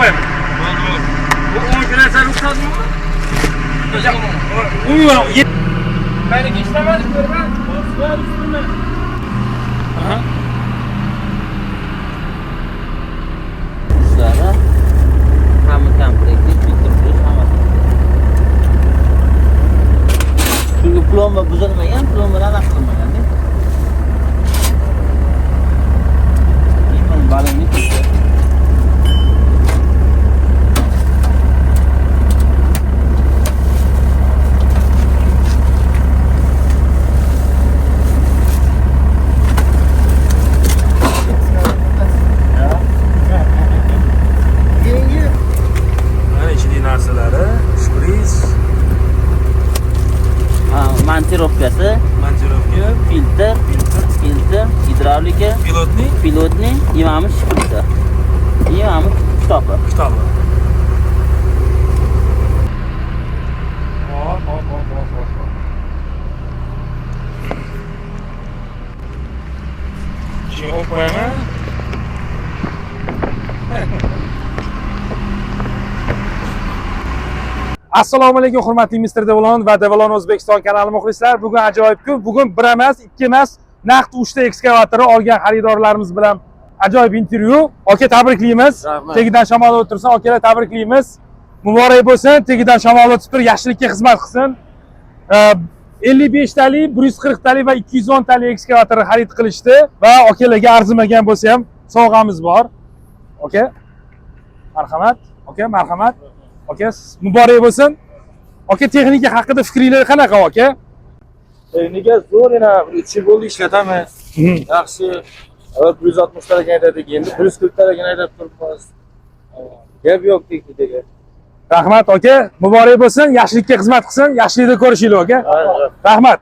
qo'yaman. Bu 10 kundan ruxsatmi? Umuman mayli ishlamadik ko'rman. Boslar ustimi? Aha. Sizlarga hamma komplektni bitirib hammasi. Chunki plomba buzilmagan, plombadan aqilmagan-da. Balonni tutdi. Mana ichidagi narsalari, shpris, montirovkasi, filtr, gidravlika, pilotni, imami shprisi. Imami kitobi. Şey qo'yaman. Assalomu alaykum hurmatli Mr. Devlon va Devlon O'zbekiston kanali muxlislar. Bugun ajoyib kun. Bugun bir emas, ikki emas, naqd 3 ta ekskavatorni olgan xaridorlarimiz bilan ajoyib intervyu. Aka, tabriklaymiz. Tegidan shamol o'tirsin. Akalar, tabriklaymiz. Muborak bo'lsin. Tegidan shamol o'tib tur, yaxshilikka xizmat qilsin. 55 talik, 140 talik va 210 talik ekskavatorni xarid qilishdi va akalarga arzimagan bo'lsa ham sovg'amiz bor. Aka, marhamat. Aka, marhamat. Aka, muborak bo'lsin. Aka, texnika haqida fikringiz qanaqa, aka? Texnika zo'r, yana 3 yil bo'ldi ishlataman. Yaxshi. Avval 160 taga aytadik, endi 140 taga aytib turibmiz. Gap yo'q texnikaga. Rahmat aka, muborak bo'lsin, yaxshilikka xizmat qilsin, yaxshilikda ko'rishaylik aka. Rahmat.